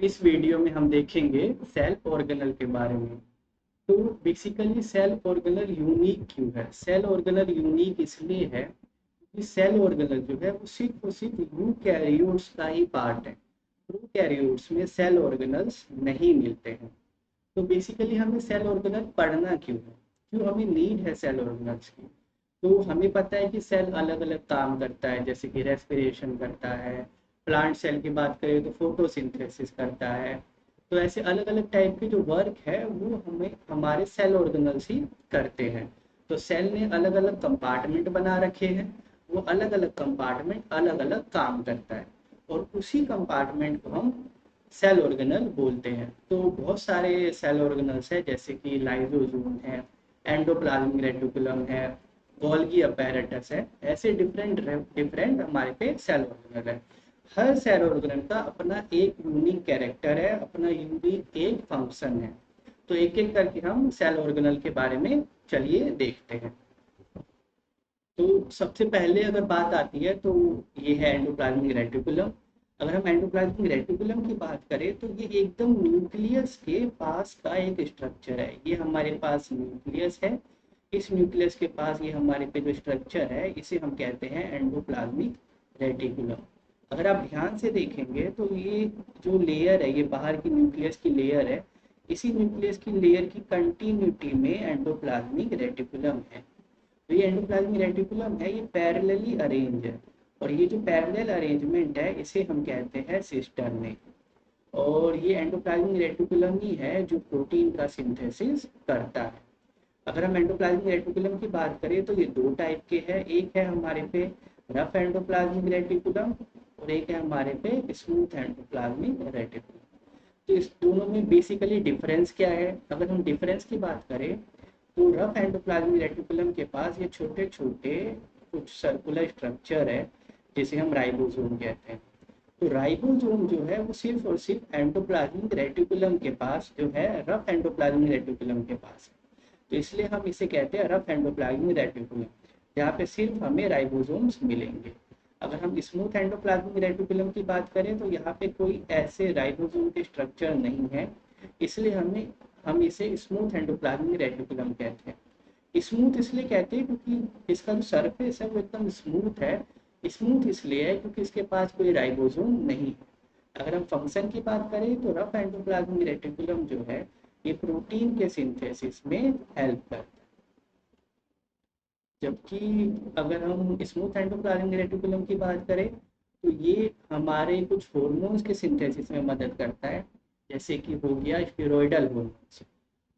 इस वीडियो में हम देखेंगे सेल ऑर्गेनल के बारे में। तो बेसिकली सेल ऑर्गेनल यूनिक क्यों है? सेल ऑर्गेनल यूनिक इसलिए है कि सेल ऑर्गेनल जो है वो सिर्फ और सिर्फ यूकैरियोट्स का ही पार्ट है। प्रोकैरियोट्स में सेल ऑर्गेनल्स नहीं मिलते हैं। तो बेसिकली हमें सेल ऑर्गेनल पढ़ना क्यों है, क्यों हमें नीड है सेल ऑर्गेनल्स की? तो हमें पता है कि सेल अलग अलग काम करता है, जैसे कि रेस्पिरेशन करता है। प्लांट सेल की बात करें तो फोटोसिंथेसिस करता है। तो ऐसे अलग अलग टाइप के जो वर्क है वो हमें हमारे सेल ऑर्गेनल्स ही करते हैं। तो सेल ने अलग अलग कंपार्टमेंट बना रखे हैं। वो अलग अलग कंपार्टमेंट अलग अलग काम करता है और उसी कंपार्टमेंट को हम सेल ऑर्गेनल बोलते हैं। तो बहुत सारे सेल ऑर्गेनल्स है, जैसे कि लाइसोसोम है, एंडोप्लाज्मिक रेटिकुलम है, गोल्गी अपैरेटस है। ऐसे डिफरेंट डिफरेंट हमारे पे सेल ऑर्गेनल है। हर सेल ऑर्गेनल का अपना एक यूनिक कैरेक्टर है, अपना यूनिक एक फंक्शन है। तो एक एक करके हम सेल ऑर्गेनल के बारे में चलिए देखते हैं। तो सबसे पहले अगर बात आती है तो ये है एंडोप्लाज्मिक रेटिकुलम। अगर हम एंडोप्लाज्मिक रेटिकुलम की बात करें तो ये एकदम न्यूक्लियस के पास का एक स्ट्रक्चर है। ये हमारे पास न्यूक्लियस है। इस न्यूक्लियस के पास ये हमारे पे जो स्ट्रक्चर है इसे हम कहते हैं एंडोप्लाज्मिक रेटिकुलम। अगर आप ध्यान से देखेंगे तो ये जो लेयर है, ये बाहर की न्यूक्लियस की लेयर है। इसी न्यूक्लियस की लेयर की कंटिन्यूटी में एंडोप्लाज्मिक रेटिकुलम है। तो ये एंडोप्लाज्मिक रेटिकुलम है, ये पैरेलली अरेंज है। और ये जो पैरेलल अरेंजमेंट है इसे हम कहते हैं सिस्टर्निक। और ये एंडोप्लाज्मिक रेटिकुलम ही है जो प्रोटीन का सिंथेसिस करता है। अगर हम एंडोप्लाज्मिक रेटिकुलम की बात करें तो ये दो टाइप के हैं। एक है हमारे पे रफ एंडोप्लाज्मिक रेटिकुलम और एक है हमारे पे स्मूथ एंडोप्लाज्मिक रेटिकुलम। तो इस दोनों में बेसिकली डिफरेंस क्या है? अगर हम डिफरेंस की बात करें तो रफ एंडोप्लाज्मिक रेटिकुलम के पास ये छोटे छोटे कुछ सर्कुलर स्ट्रक्चर है, जिसे हम राइबोसोम कहते हैं। तो राइबोसोम जो है वो सिर्फ और सिर्फ एंडोप्लाज्मिक रेटिकुलम के पास जो है, रफ एंडोप्लाज्मिक रेटिकुलम के पास है। तो इसलिए हम इसे कहते हैं रफ एंडोप्लाज्मिक रेटिकुलम, जहाँ पे सिर्फ हमें राइबोसोम्स मिलेंगे। अगर हम स्मूथ एंडोप्लाज्मिक रेटिकुलम की बात करें तो यहाँ पे कोई ऐसे राइबोसोम के स्ट्रक्चर नहीं है। इसलिए हम इसे स्मूथ एंडोप्लाज्मिक रेटिकुलम कहते हैं। स्मूथ इसलिए कहते हैं क्योंकि इसका जो सरफेस है वो एकदम स्मूथ है। स्मूथ इसलिए है क्योंकि इसके पास कोई राइबोसोम नहीं है। अगर हम फंक्शन की बात करें तो रफ एंडोप्लाज्मिक रेटिकुलम जो है ये प्रोटीन के सिंथेसिस में हेल्प करता है। जबकि अगर हम स्मूथ एंडोप्लाज्मिक रेटिकुलम की बात करें तो ये हमारे कुछ हॉर्मोन्स के सिंथेसिस में मदद करता है, जैसे कि हो गया स्टेरॉयडल हॉर्मोन्स।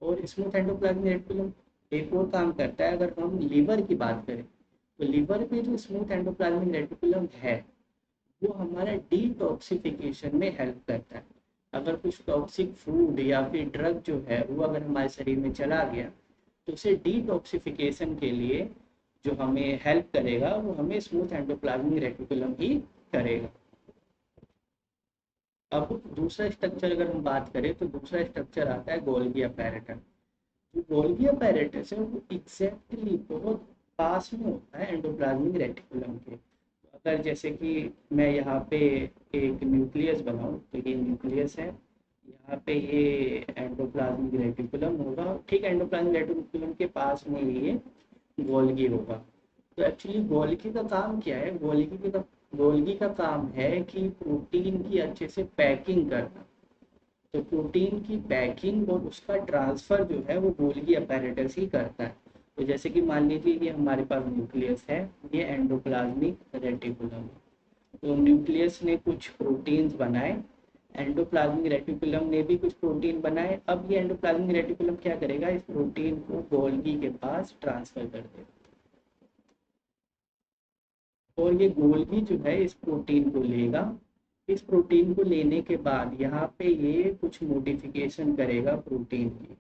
और स्मूथ एंडोप्लाज्मिक रेटिकुलम एक और काम करता है। अगर हम लीवर की बात करें तो लीवर पे जो स्मूथ एंडोप्लाज्मिक रेटिकुलम है वो हमारा डिटॉक्सिफिकेशन में हेल्प करता है। अगर कुछ टॉक्सिक फूड या फिर ड्रग जो है वो अगर हमारे शरीर में चला गया तो उसे डिटॉक्सिफिकेशन के लिए जो हमें हेल्प करेगा वो हमें स्मूथ एंडोप्लाज्मिक रेटिकुलम ही करेगा। अब दूसरा स्ट्रक्चर अगर हम बात करें तो दूसरा स्ट्रक्चर आता है गोल्गी अपैरेटस। जो गोल्गी अपैरेटस है वो एग्जैक्टली बहुत पास में होता है एंडोप्लाज्मिक रेटिकुलम के। अगर जैसे कि मैं यहाँ पे एक न्यूक्लियस बनाऊँ तो ये न्यूक्लियस है, यहाँ पे ये एंडोप्लाज्मिक रेटिकुलम होगा। ठीक, एंडोप्लाज्मिक रेटिकुलम के पास में ये गोल्गी होगा। तो एक्चुअली गोल्गी का काम क्या है? गोल्गी का काम है कि प्रोटीन की अच्छे से पैकिंग करना। तो प्रोटीन की पैकिंग और उसका ट्रांसफर जो है वो गोल्गी अपैरेटस ही करता है। तो जैसे कि मान लीजिए ये हमारे पास न्यूक्लियस है, ये एंडोप्लाज्मिक रेटिकुलम। तो न्यूक्लियस ने कुछ प्रोटीन्स बनाए, एंडोप्लाज्मिक रेटिकुलम ने भी कुछ प्रोटीन बनाए। अब ये एंडोप्लाज्मिक रेटिकुलम क्या करेगा? इस प्रोटीन को गोल्गी के पास ट्रांसफर कर देगा। और ये गोल्गी जो है इस प्रोटीन को लेगा। इस प्रोटीन को लेने के बाद यहाँ पे ये कुछ मॉडिफिकेशन करेगा प्रोटीन की।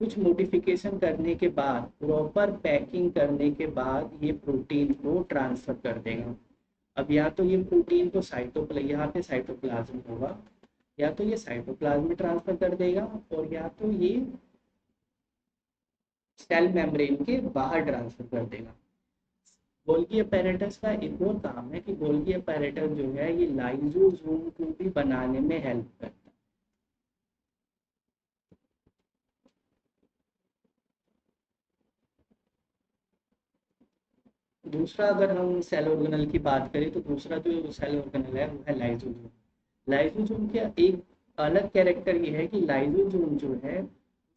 कुछ मॉडिफिकेशन करने के बाद, प्रॉपर पैकिंग करने के बाद ये प्रोटीन को ट्रांसफर कर देगा। अब या तो ये प्रोटीन को यहाँ पे साइटोप्लाज्म होगा, या तो ये साइटोप्लाज्म में ट्रांसफर कर देगा और या तो ये सेल मेम्ब्रेन के बाहर ट्रांसफर कर देगा। गोल्गी अपैरेटस का एक और काम है कि गोल्गी अपैरेटस जो है ये लाइसोसोम को भी बनाने में हेल्प करता है। दूसरा अगर हम सेल ऑर्गेनल की बात करें तो दूसरा जो सेल ऑर्गेनल है वो है लाइसोसोम। लाइसोसोम का एक अलग कैरेक्टर ये है कि लाइसोसोम जो है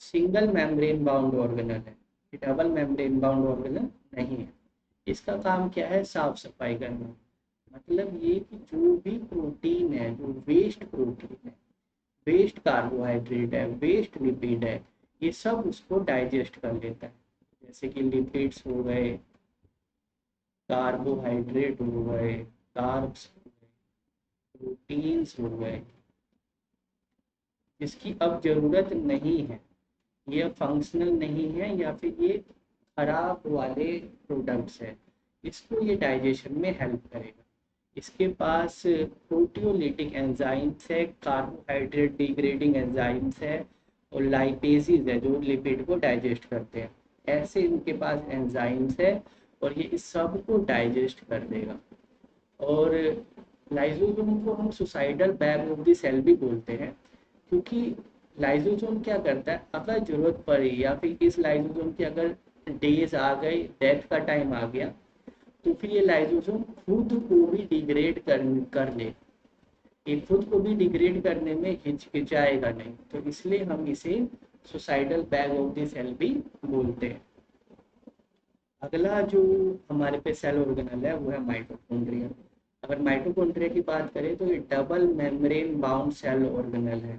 सिंगल मेम्ब्रेन बाउंड ऑर्गेनल है, डबल मेम्ब्रेन बाउंड ऑर्गेनल नहीं है। इसका काम क्या है? साफ सफाई करना। मतलब ये कि जो भी प्रोटीन है, जो वेस्ट प्रोटीन है, वेस्ट कार्बोहाइड्रेट है, वेस्ट लिपिड है, ये सब उसको डाइजेस्ट कर लेता है। जैसे कि लिपिड्स हो गए, कार्बोहाइड्रेट हो गए, कार्ब्स हो गए, प्रोटीन्स हो गए, जिसकी अब जरूरत नहीं है, ये फंक्शनल नहीं है या फिर ये खराब वाले प्रोडक्ट्स है, इसको ये डाइजेशन में हेल्प करेगा। इसके पास प्रोटियोलिटिक एंजाइम्स है, कार्बोहाइड्रेट डिग्रेडिंग एंजाइम्स है, और लाइपेजेस है जो लिपिड को डाइजेस्ट करते हैं। ऐसे इनके पास एंजाइम्स है और ये इस सब को डाइजेस्ट कर देगा। और लाइसोसोम को हम suicidal bag of the cell भी बोलते हैं, क्योंकि लाइसोसोम क्या करता है, अगर जरूरत पड़ी या फिर इस लाइसोसोम की अगर डेज आ गई, डेथ का टाइम आ गया, तो फिर ये लाइसोसोम खुद को भी डिग्रेड कर ले। ये खुद को भी डिग्रेड करने में हिचकिचाएगा नहीं, तो इसलिए हम इसे suicidal bag of the cell भी बोलते हैं। अगला जो हमारे पे सेल ऑर्गेनल है वो है माइटोकॉन्ड्रिया। अगर माइटोकॉन्ड्रिया की बात करें तो ये double membrane bound cell organelle है।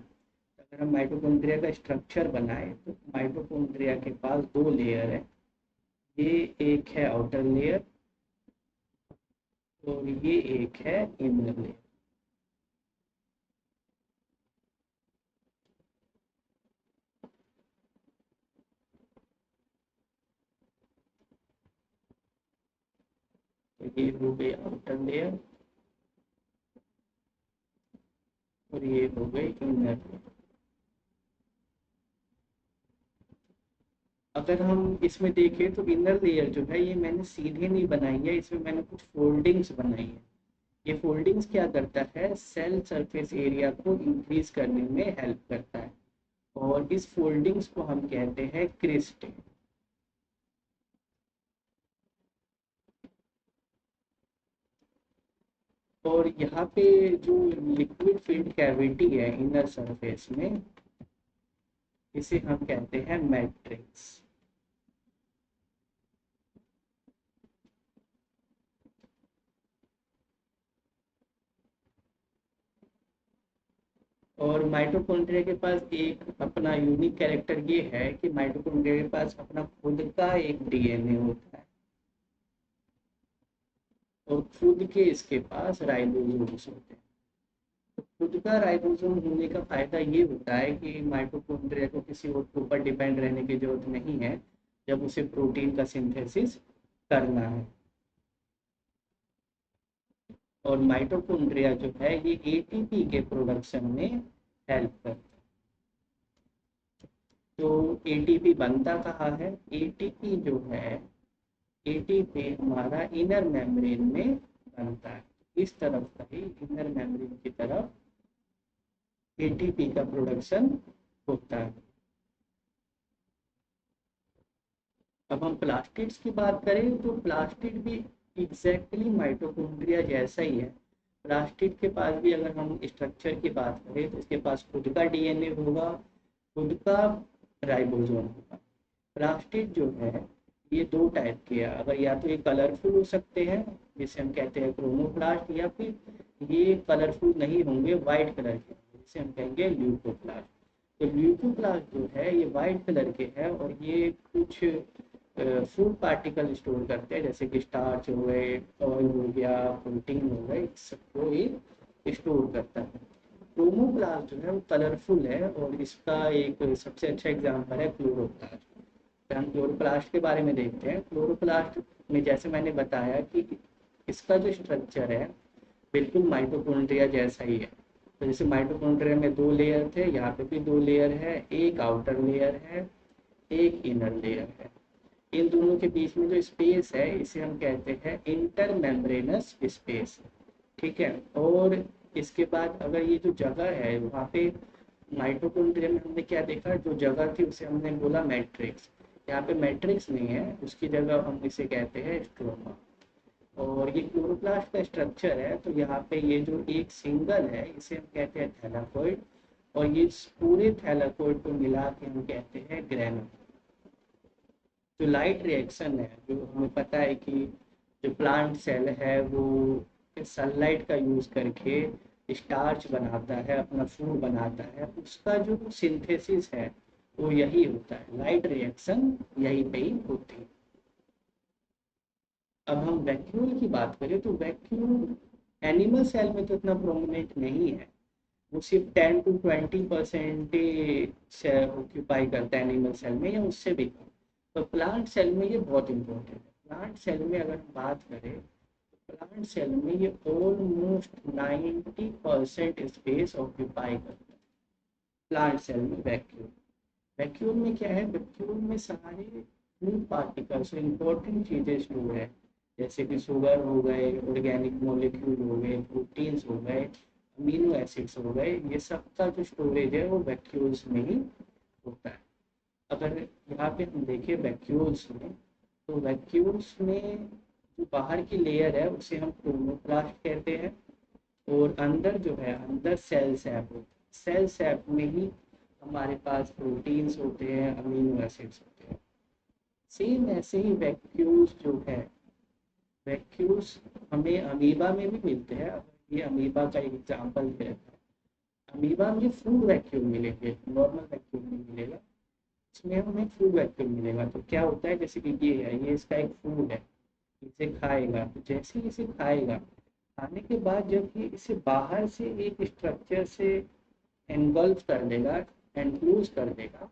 अगर हम माइटोकॉन्ड्रिया का स्ट्रक्चर बनाए तो माइटोकॉन्ड्रिया के पास दो लेयर है। ये एक है आउटर लेयर और ये एक है इनर लेयर। तो ये हो गई आउटर लेयर और ये हो गई इनर लेयर। अगर हम इसमें देखें तो इनर लेयर जो है ये मैंने सीधे नहीं बनाई है, इसमें मैंने कुछ फोल्डिंग्स बनाई है। ये फोल्डिंग्स क्या करता है? सेल सरफेस एरिया को इंक्रीज करने में हेल्प करता है, और इस फोल्डिंग्स को हम कहते हैं क्रिस्टे। और यहाँ पे जो लिक्विड फील्ड कैविटी है इनर सरफेस में, इसे हम कहते हैं मैट्रिक्स। और माइटोकॉन्ड्रिया के पास एक अपना यूनिक कैरेक्टर ये है कि माइटोकॉन्ड्रिया के पास अपना खुद का एक डीएनए होता है, और खुद के इसके पास राइबोसोम्स होते हैं। तो खुद का राइबोसोम होने का फायदा ये होता है कि माइटोकॉन्ड्रिया को किसी और के ऊपर डिपेंड रहने की जरूरत नहीं है जब उसे प्रोटीन का सिंथेसिस करना है। और माइटोकॉन्ड्रिया जो है ये एटीपी के प्रोडक्शन में हेल्प करता है। तो एटीपी बनता कहाँ है? एटीपी जो है, एटीपी हमारा इनर मेम्ब्रेन में बनता है। इस तरफ का ही इनर मेम्ब्रेन की तरफ एटीपी का प्रोडक्शन होता है। अब हम प्लास्टिड्स की बात करें तो प्लास्टिड भी एग्जैक्टली माइटोकॉन्ड्रिया जैसा ही है। प्लास्टिड के पास भी अगर हम स्ट्रक्चर की बात करें तो इसके पास खुद का डीएनए होगा, खुद का राइबोसोम होगा। प्लास्टिड जो है ये दो टाइप के हैं। अगर या तो ये कलरफुल हो सकते हैं जिसे हम कहते हैं क्रोमोप्लास्ट, या फिर ये कलरफुल नहीं होंगे, वाइट कलर के जिसे हम कहेंगे ल्यूकोप्लास्ट। तो ल्यूकोप्लास्ट जो है ये वाइट कलर के हैं और ये कुछ फूड पार्टिकल स्टोर करते हैं, जैसे कि स्टार्च हो गए, ऑयल हो गया, प्रोटीन हो गए, सबको ये स्टोर करता है। क्रोमोप्लास्ट जो है वो कलरफुल है और इसका एक सबसे अच्छा एग्जांपल है क्लोरोप्लास्ट। हम क्लोरोप्लास्ट के बारे में देखते हैं। क्लोरोप्लास्ट में जैसे मैंने बताया कि इसका जो स्ट्रक्चर है बिल्कुल माइटोकॉन्ड्रिया जैसा ही है। तो जैसे माइटोकॉन्ड्रिया में दो लेयर थे, यहाँ पे भी दो लेयर है, एक आउटर लेयर है, एक इनर लेयर है। इन दोनों के बीच में जो स्पेस है इसे हम कहते हैं इंटर मेम्ब्रेनस स्पेस। ठीक है। और इसके बाद अगर ये जो जगह है वहाँ पे माइटोकॉन्ड्रिया में हमने क्या देखा, जो जगह थी उसे हमने बोला मैट्रिक्स। यहाँ पे मैट्रिक्स नहीं है, उसकी जगह हम इसे कहते हैं स्ट्रोमा। और ये क्लोरोप्लास्ट का स्ट्रक्चर है, तो यहाँ पे ये जो एक सिंगल है इसे हम कहते हैं थैलाकोइड, और ये पूरे थैलाकोइड को मिला के हम कहते हैं ग्रेनुल। जो लाइट रिएक्शन है, जो हमें पता है कि जो प्लांट सेल है वो सनलाइट का यूज करके स्टार्च बनाता है, अपना फूड बनाता है, उसका जो सिंथेसिस है वो यही होता है, लाइट रिएक्शन यही पे ही होती है। अब हम वैक्यूल की बात करें तो वैक्यूल एनिमल सेल में तो इतना प्रोमिनेंट नहीं है, वो सिर्फ 10 to 20% से ऑक्यूपाई करता है एनिमल सेल में, या उससे भी कम। तो प्लांट सेल में ये बहुत इंपॉर्टेंट है। प्लांट सेल में अगर हम बात करें, प्लांट सेल में ये ऑलमोस्ट 90% स्पेस ऑक्यूपाई करता है। प्लांट सेल में वैक्यूल, वैक्यूल में क्या है, वैक्यूल में सारे फूड पार्टिकल्स, इंपॉर्टेंट चीज़ें स्टोर है, जैसे कि शुगर हो गए, ऑर्गेनिक मॉलिक्यूल हो गए, प्रोटीन्स हो गए, अमीनो एसिड्स हो गए, ये सब का जो स्टोरेज है वो वैक्यूल्स में ही होता है। अगर यहाँ पे हम देखें वैक्यूल्स में, तो वैक्यूल्स में जो बाहर की लेयर है उसे हम क्रोमोप्लास्ट कहते हैं, और अंदर जो है, अंदर सेल सैप होता है। सेल सैप में ही हमारे पास प्रोटीन्स होते हैं, अमीनो एसिड्स होते हैं। सेम ऐसे ही वैक्यूल्स जो है, वैक्यूल्स हमें अमीबा में भी मिलते हैं। ये अमीबा का एक एग्जाम्पल है। अमीबा में फूड वैक्यूल मिलेंगे, नॉर्मल वैक्यूल नहीं मिलेगा, इसमें हमें फूड वैक्यूल मिलेगा। तो क्या होता है, जैसे कि ये है, ये इसका एक फूड है, इसे खाएगा, तो जैसे ही इसे खाएगा, खाने के बाद जब ये इसे बाहर से एक स्ट्रक्चर से एनगल्फ कर देगा, एनक्लोज कर देगा,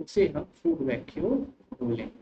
उसे हम फूड वैक्यूल बोलेंगे।